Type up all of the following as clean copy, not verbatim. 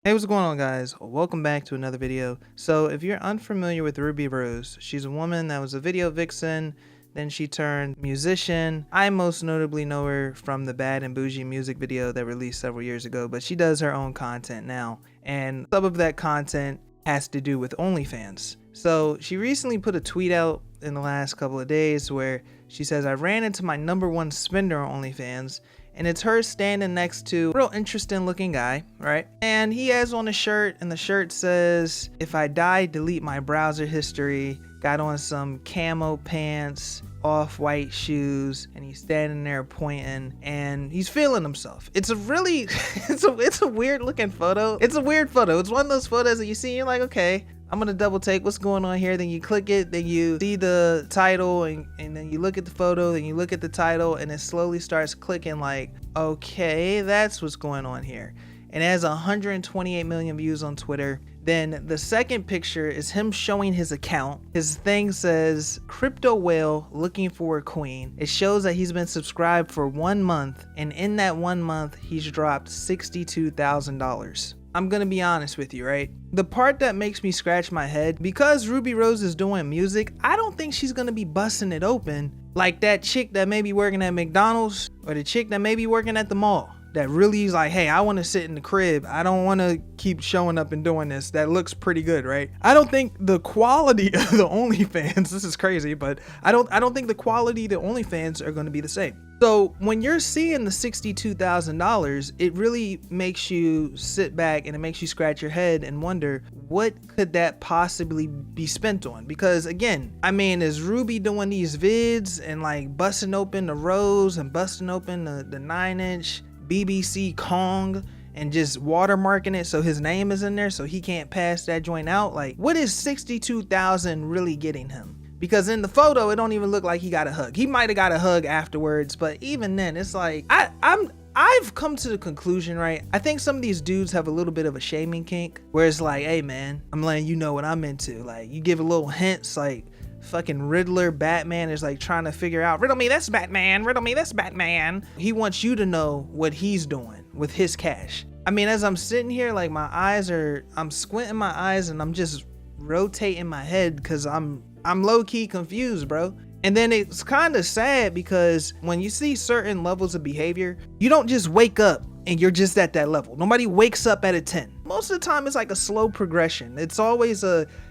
Hey, what's going on, guys? Welcome back to another video. So if you're unfamiliar with Ruby Rose, she's a woman that was a video vixen, then she turned musician. I most notably know her from the Bad and Bougie music video that released several years ago, but she does her own content now, and some of that content has to do with OnlyFans. So she recently put a tweet out in the last couple of days where she says, "I ran into my #1 spender on OnlyFans," and it's her standing next to a real interesting looking guy, right? And he has on a shirt, and the shirt says, "If I die, delete my browser history." Got on some camo pants, off-white shoes, and he's standing there pointing, and he's feeling himself. It's a really, it's a weird looking photo. It's a weird photo. It's one of those photos that you see and you're like, okay, I'm gonna double take what's going on here. Then you click it, then you see the title, and then you look at the photo, then you look at the title, and it slowly starts clicking like, okay, that's what's going on here. And it has 128 million views on Twitter. Then the second picture is him showing his account. His thing says, "Crypto whale looking for a queen." It shows that he's been subscribed for 1 month, and in that 1 month, he's dropped $62,000. I'm gonna be honest with you, right? The part that makes me scratch my head, because Ruby Rose is doing music, I don't think she's gonna be busting it open like that chick that may be working at McDonald's or the chick that may be working at the mall. That really is like, hey, I want to sit in the crib. I don't want to keep showing up and doing this. That looks pretty good, right? I don't think the quality of the OnlyFans, this is crazy, but I don't think the quality of the OnlyFans are going to be the same. So when you're seeing the $62,000, it really makes you sit back and it makes you scratch your head and wonder, what could that possibly be spent on? Because again, I mean, is Ruby doing these vids and like busting open the Rose and busting open the 9-inch BBC Kong and just watermarking it so his name is in there so he can't pass that joint out? Like, what is 62,000 really getting him? Because in the photo, it don't even look like he got a hug. He might have got a hug afterwards, but even then, it's like, I've come to the conclusion, right? I think some of these dudes have a little bit of a shaming kink, where it's like, hey man, I'm letting you know what I'm into. Like, you give a little hints, like fucking Riddler, Batman is like trying to figure out, riddle me this, Batman, riddle me this, Batman. He wants you to know what he's doing with his cash. I mean, as I'm sitting here, like I'm squinting my eyes and I'm just rotating my head because I'm low-key confused, bro. And then it's kind of sad because when you see certain levels of behavior, you don't just wake up and you're just at that level. Nobody wakes up at a 10. Most of the time it's like a slow progression. It's always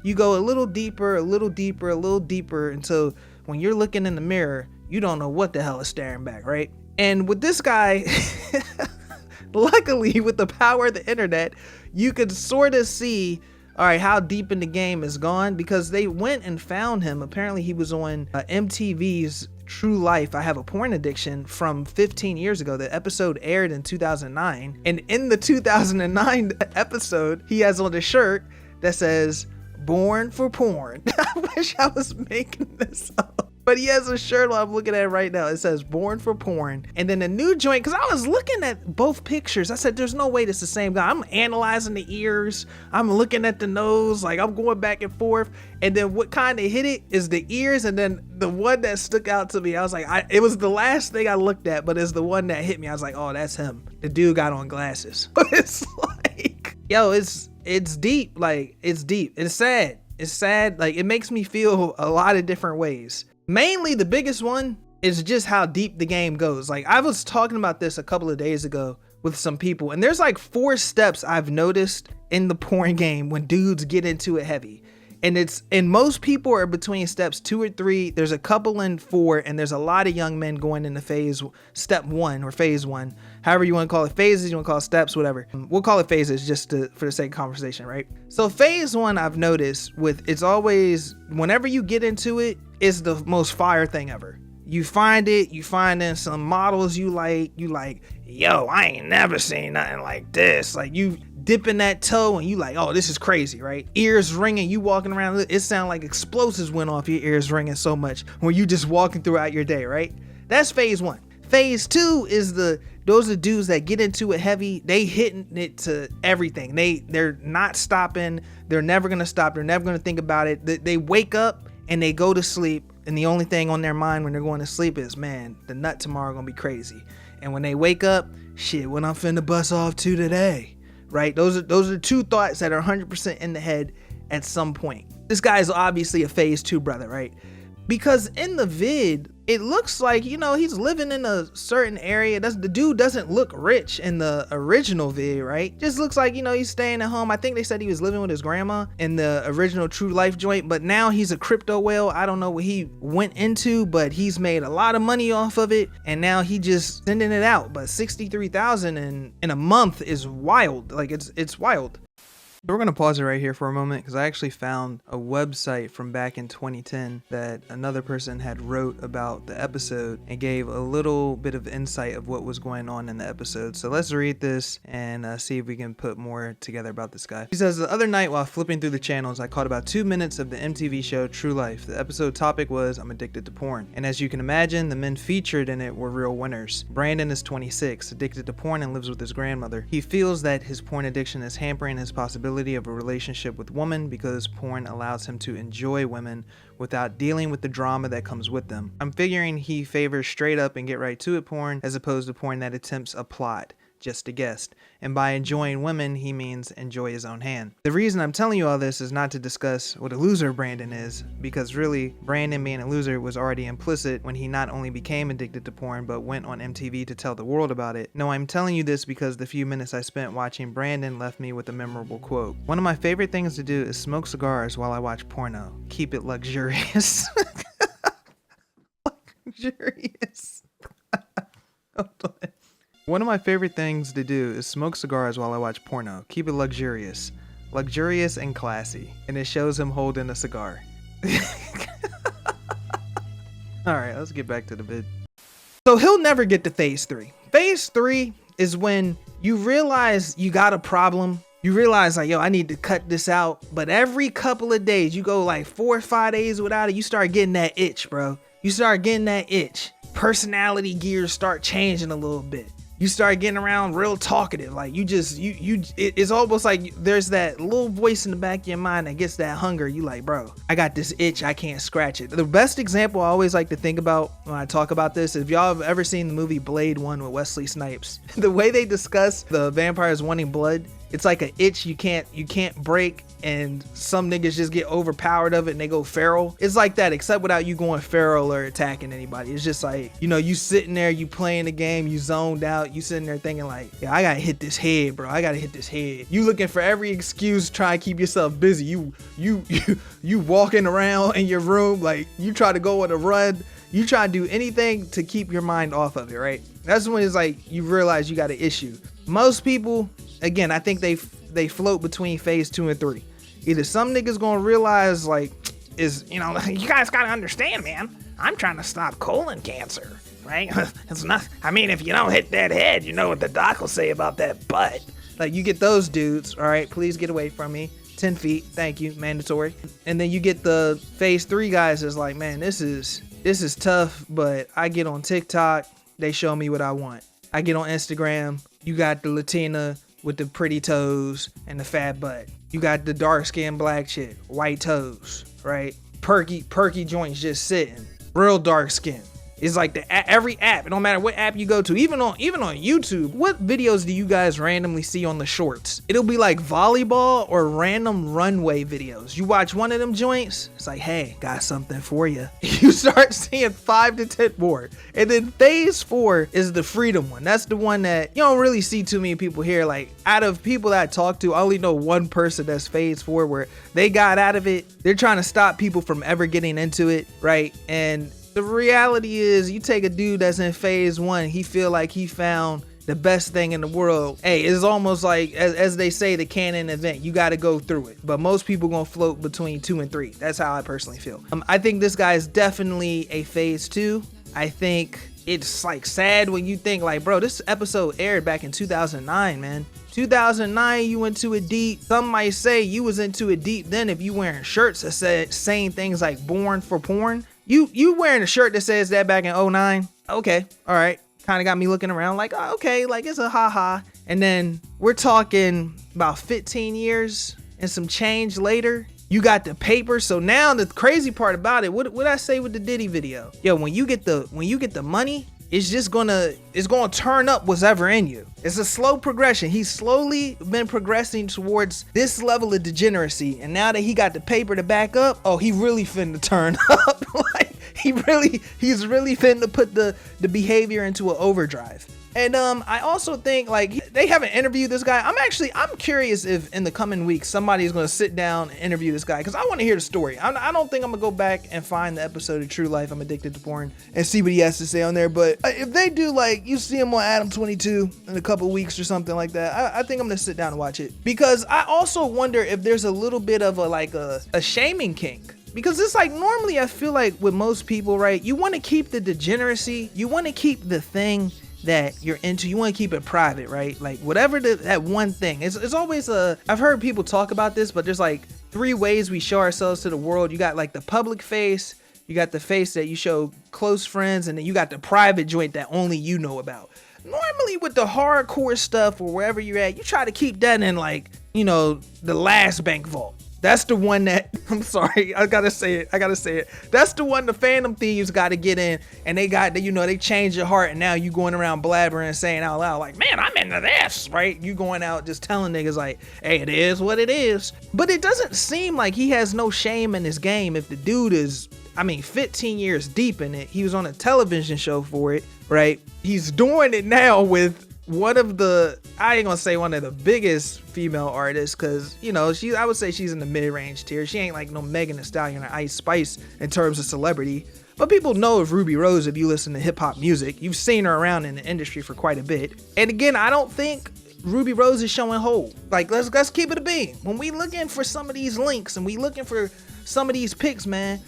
you go a little deeper, a little deeper, a little deeper, until when you're looking in the mirror, you don't know what the hell is staring back, right? And with this guy, luckily with the power of the internet, you could sort of see, all right, how deep in the game is gone, because they went and found him. Apparently he was on MTV's True Life, I Have a Porn Addiction from 15 years ago. The episode aired in 2009. And in the 2009 episode, he has on a shirt that says, "Born for Porn." I wish I was making this up. But he has a shirt I'm looking at right now. It says "Born for Porn." And then the new joint, because I was looking at both pictures. I said, there's no way this is the same guy. I'm analyzing the ears. I'm looking at the nose. Like, I'm going back and forth. And then what kind of hit it is the ears. And then the one that stuck out to me, I was like, it was the last thing I looked at, but it's the one that hit me. I was like, oh, that's him. The dude got on glasses. But it's like, yo, it's deep. Like, it's deep. It's sad. It's sad. Like, it makes me feel a lot of different ways. Mainly the biggest one is just how deep the game goes. Like, I was talking about this a couple of days ago with some people, and there's like 4 steps I've noticed in the porn game when dudes get into it heavy. And most people are between steps 2 or 3. There's a couple in 4, and there's a lot of young men going into step 1 or phase 1. However you want to call it, phases, you want to call it steps, whatever. We'll call it phases just for the sake of conversation, right? So phase 1, I've noticed it's always, whenever you get into it, it's the most fire thing ever. You find in some models you like, yo, I ain't never seen nothing like this. Like, you dipping that toe and you like, oh, this is crazy, right? Ears ringing, you walking around, it sound like explosives went off your ears ringing so much when you just walking throughout your day, right? That's phase 1. Phase 2 is those are dudes that get into it heavy. They hitting it to everything. They're not stopping. They're never gonna stop. They're never gonna think about it. They wake up and they go to sleep, and the only thing on their mind when they're going to sleep is, man, the nut tomorrow gonna be crazy. And when they wake up, shit, what I'm finna bust off to today? right? Those are two thoughts that are 100% in the head at some point. This guy is obviously a phase 2 brother, right? Because in the vid, it looks like, you know, he's living in a certain area. The dude doesn't look rich in the original vid, right? Just looks like, you know, he's staying at home. I think they said he was living with his grandma in the original True Life joint, but now he's a crypto whale. I don't know what he went into, but he's made a lot of money off of it, and now he just sending it out. But 63,000 in a month is wild. Like, it's wild. So we're going to pause it right here for a moment because I actually found a website from back in 2010 that another person had wrote about the episode and gave a little bit of insight of what was going on in the episode. So let's read this and see if we can put more together about this guy. He says, the other night while flipping through the channels, I caught about 2 minutes of the MTV show True Life. The episode topic was I'm addicted to porn. And as you can imagine, the men featured in it were real winners. Brandon is 26, addicted to porn and lives with his grandmother. He feels that his porn addiction is hampering his possibility of a relationship with women because porn allows him to enjoy women without dealing with the drama that comes with them. I'm figuring he favors straight up and get right to it porn as opposed to porn that attempts a plot. Just a guess. And by enjoying women, he means enjoy his own hand. The reason I'm telling you all this is not to discuss what a loser Brandon is, because really, Brandon being a loser was already implicit when he not only became addicted to porn, but went on MTV to tell the world about it. No, I'm telling you this because the few minutes I spent watching Brandon left me with a memorable quote. One of my favorite things to do is smoke cigars while I watch porno. Keep it luxurious. Luxurious. Hold on. One of my favorite things to do is smoke cigars while I watch porno. Keep it luxurious. Luxurious and classy. And it shows him holding a cigar. Alright, let's get back to the vid. So he'll never get to phase 3. Phase 3 is when you realize you got a problem. You realize like, yo, I need to cut this out. But every couple of days, you go like 4 or 5 days without it, you start getting that itch, bro. You start getting that itch. Personality gears start changing a little bit. You start getting around real talkative. Like it's almost like there's that little voice in the back of your mind that gets that hunger. You like, bro, I got this itch, I can't scratch it. The best example I always like to think about when I talk about this, if y'all have ever seen the movie Blade 1 with Wesley Snipes, the way they discuss the vampires wanting blood, it's like an itch you can't break, and some niggas just get overpowered of it and they go feral. It's like that, except without you going feral or attacking anybody. It's just like, you know, you sitting there, you playing the game, you zoned out, you sitting there thinking like, yeah, I gotta hit this head, bro. I gotta hit this head. You looking for every excuse, try to keep yourself busy. You walking around in your room, like you try to go on a run. You try to do anything to keep your mind off of it, right? That's when it's like you realize you got an issue. Most people, again, I think they float between phase 2 and 3. Either some niggas gonna realize like, you guys gotta understand, man, I'm trying to stop colon cancer, right? It's not, I mean, if you don't hit that head, you know what the doc will say about that butt. Like, you get those dudes, all right, please get away from me. 10 feet, thank you, mandatory. And then you get the phase 3 guys that's like, man, this is tough, but I get on TikTok, they show me what I want. I get on Instagram, you got the Latina with the pretty toes and the fat butt. You got the dark skinned black chick, white toes, right? Perky joints just sitting, real dark skin. It's like every app, it don't matter what app you go to, even on YouTube. What videos do you guys randomly see on the shorts? It'll be like volleyball or random runway videos. You watch one of them joints, it's like, hey, got something for you. You start seeing 5 to 10 more. And then phase 4 is the freedom one. That's the one that you don't really see too many people here. Like, out of people that I talk to, I only know one person that's phase 4 where they got out of it. They're trying to stop people from ever getting into it, right? And the reality is, you take a dude that's in phase 1, he feel like he found the best thing in the world. Hey, it's almost like, as they say, the canon event. You got to go through it. But most people gonna float between 2 and 3. That's how I personally feel. I think this guy is definitely a phase 2. I think it's like sad when you think like, bro, this episode aired back in 2009, man. 2009, you into it deep. Some might say you was into it deep then if you wearing shirts that said saying things like born for porn. You wearing a shirt that says that back in 09? Okay, all right. Kind of got me looking around like, oh, okay, like it's a haha. And then we're talking about 15 years and some change later. You got the paper. So now the crazy part about it, what I say with the Diddy video? Yo, when you get the money, it's gonna turn up what's ever in you. It's a slow progression. He's slowly been progressing towards this level of degeneracy, and now that he got the paper to back up, oh, he really finna turn up. Like he's really finna put the behavior into an overdrive. And I also think, like, they haven't interviewed this guy. I'm curious if in the coming weeks somebody's gonna sit down and interview this guy, because I want to hear the story. I don't think I'm gonna go back and find the episode of True Life, I'm Addicted to Porn, and see what he has to say on there. But if they do, like, you see him on Adam 22 in a couple weeks or something like that, I think I'm gonna sit down and watch it, because I also wonder if there's a little bit of a shaming kink. Because it's like, normally I feel like with most people, right, you want to keep the degeneracy, you want to keep the thing that you're into, you want to keep it private, right? Like, whatever that one thing, it's always I've heard people talk about this, but there's like 3 ways we show ourselves to the world. You got like the public face, you got the face that you show close friends, and then you got the private joint that only you know about. Normally with the hardcore stuff or wherever you're at, you try to keep that in, like, you know, the last bank vault. That's the one that, I'm sorry, I gotta say it. That's the one the Phantom Thieves gotta get in, and they change your heart, and now you going around blabbering and saying out loud, like, man, I'm into this, right? You going out just telling niggas like, hey, it is what it is. But it doesn't seem like he has no shame in his game if the dude is, 15 years deep in it. He was on a television show for it, right? He's doing it now with one of the, I ain't gonna say one of the biggest female artists, because, you know, I would say she's in the mid-range tier. She ain't like no Megan Thee Stallion or Ice Spice in terms of celebrity, but people know of Ruby Rose if you listen to hip-hop music. You've seen her around in the industry for quite a bit. And again, I don't think Ruby Rose is showing whole. Like, let's keep it a beam. When we looking for some of these links and we looking for some of these pics, man,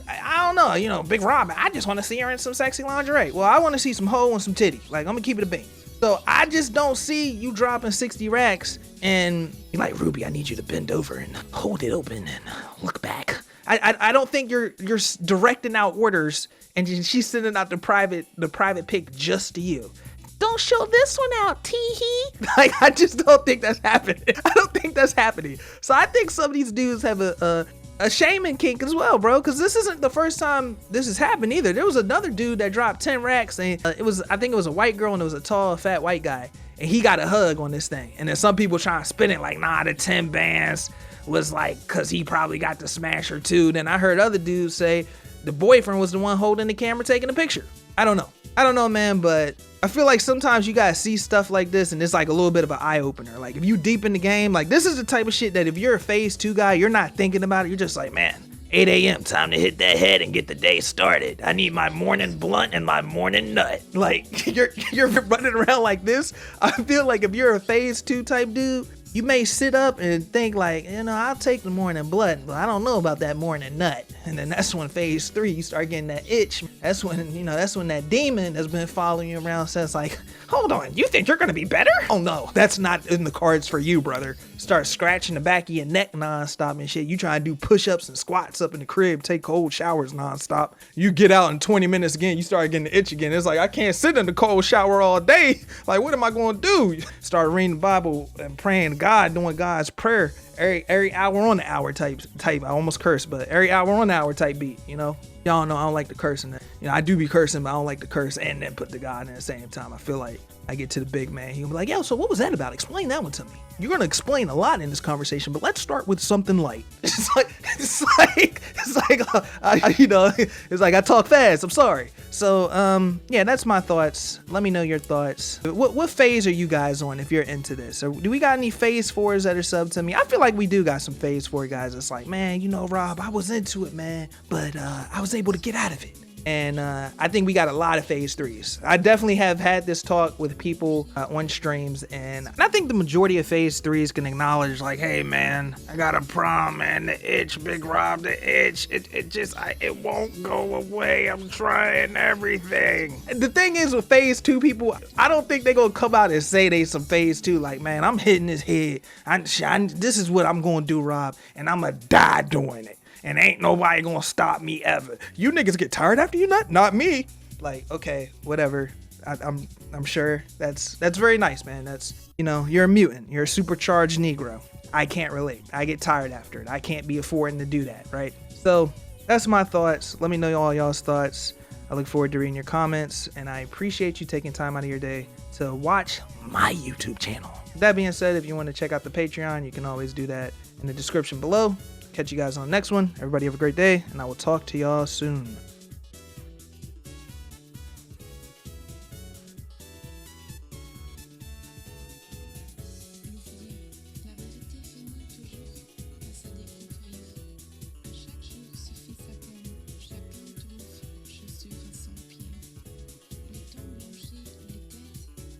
I don't know, you know, Big Rob, I just want to see her in some sexy lingerie. Well, I want to see some hoe and some titty. Like, I'm gonna keep it a beam. So I just don't see you dropping 60 racks and you're like, Ruby, I need you to bend over and hold it open and look back. I don't think you're directing out orders and she's sending out the private pic just to you. Don't show this one out, tee-hee. Like, I just don't think that's happening. I don't think that's happening. So I think some of these dudes have a shaming kink as well, bro, because this isn't the first time this has happened either. There was another dude that dropped 10 racks, and I think it was a white girl, and it was a tall, fat white guy, and he got a hug on this thing. And then some people trying to spin it like, nah, the 10 bands was like, because he probably got the smasher too. Then I heard other dudes say the boyfriend was the one holding the camera taking the picture. I don't know, man, but I feel like sometimes you gotta see stuff like this and it's like a little bit of an eye-opener. Like, if you deep in the game, like, this is the type of shit that if you're a phase 2 guy, you're not thinking about it. You're just like, man, 8 a.m. time to hit that head and get the day started. I need my morning blunt and my morning nut. Like, you're running around like this. I feel like if you're a phase 2 type dude, you may sit up and think like, you know, I'll take the morning blunt, but I don't know about that morning nut. And then that's when phase 3, you start getting that itch. That's when that demon has been following you around says like, hold on, you think you're gonna be better? Oh no, that's not in the cards for you, brother. Start scratching the back of your neck nonstop and shit. You try to do push-ups and squats up in the crib, take cold showers nonstop. You get out in 20 minutes again, you start getting the itch again. It's like, I can't sit in the cold shower all day. Like, what am I gonna do? Start reading the Bible and praying to God, doing God's prayer every hour on the hour type. I almost cursed, but every hour on the hour type beat, you know? Y'all know I don't like to curse, and you know, I do be cursing, but I don't like to curse and then put the God in at the same time. I feel like I get to the big man, he'll be like, yo, so what was that about? Explain that one to me. You're gonna explain a lot in this conversation, but let's start with something light. It's like I talk fast. I'm sorry. So yeah, that's my thoughts. Let me know your thoughts. What phase are you guys on if you're into this? Or do we got any phase 4s that are sub to me? I feel like we do got some phase 4 guys that's like, man, you know, Rob, I was into it, man, but I was able to get out of it. And I think we got a lot of phase 3s. I definitely have had this talk with people on streams, and I think the majority of phase 3s can acknowledge like, hey man, I got a problem, man. The itch, Big Rob, the itch, it won't go away. I'm trying everything. The thing is with phase 2 people, I don't think they gonna come out and say they some phase 2 like, man, I'm hitting his head. This is what I'm gonna do, Rob, and I'm gonna die doing it. And ain't nobody gonna stop me ever. You niggas get tired after you nut? Not me. Like, okay, whatever. I'm sure that's very nice, man. That's, you know, you're a mutant. You're a supercharged Negro. I can't relate. I get tired after it. I can't be affording to do that, right? So that's my thoughts. Let me know all y'all's thoughts. I look forward to reading your comments, and I appreciate you taking time out of your day to watch my YouTube channel. With that being said, if you want to check out the Patreon, you can always do that in the description below. Catch you guys on the next one. Everybody have a great day, and I will talk to y'all soon.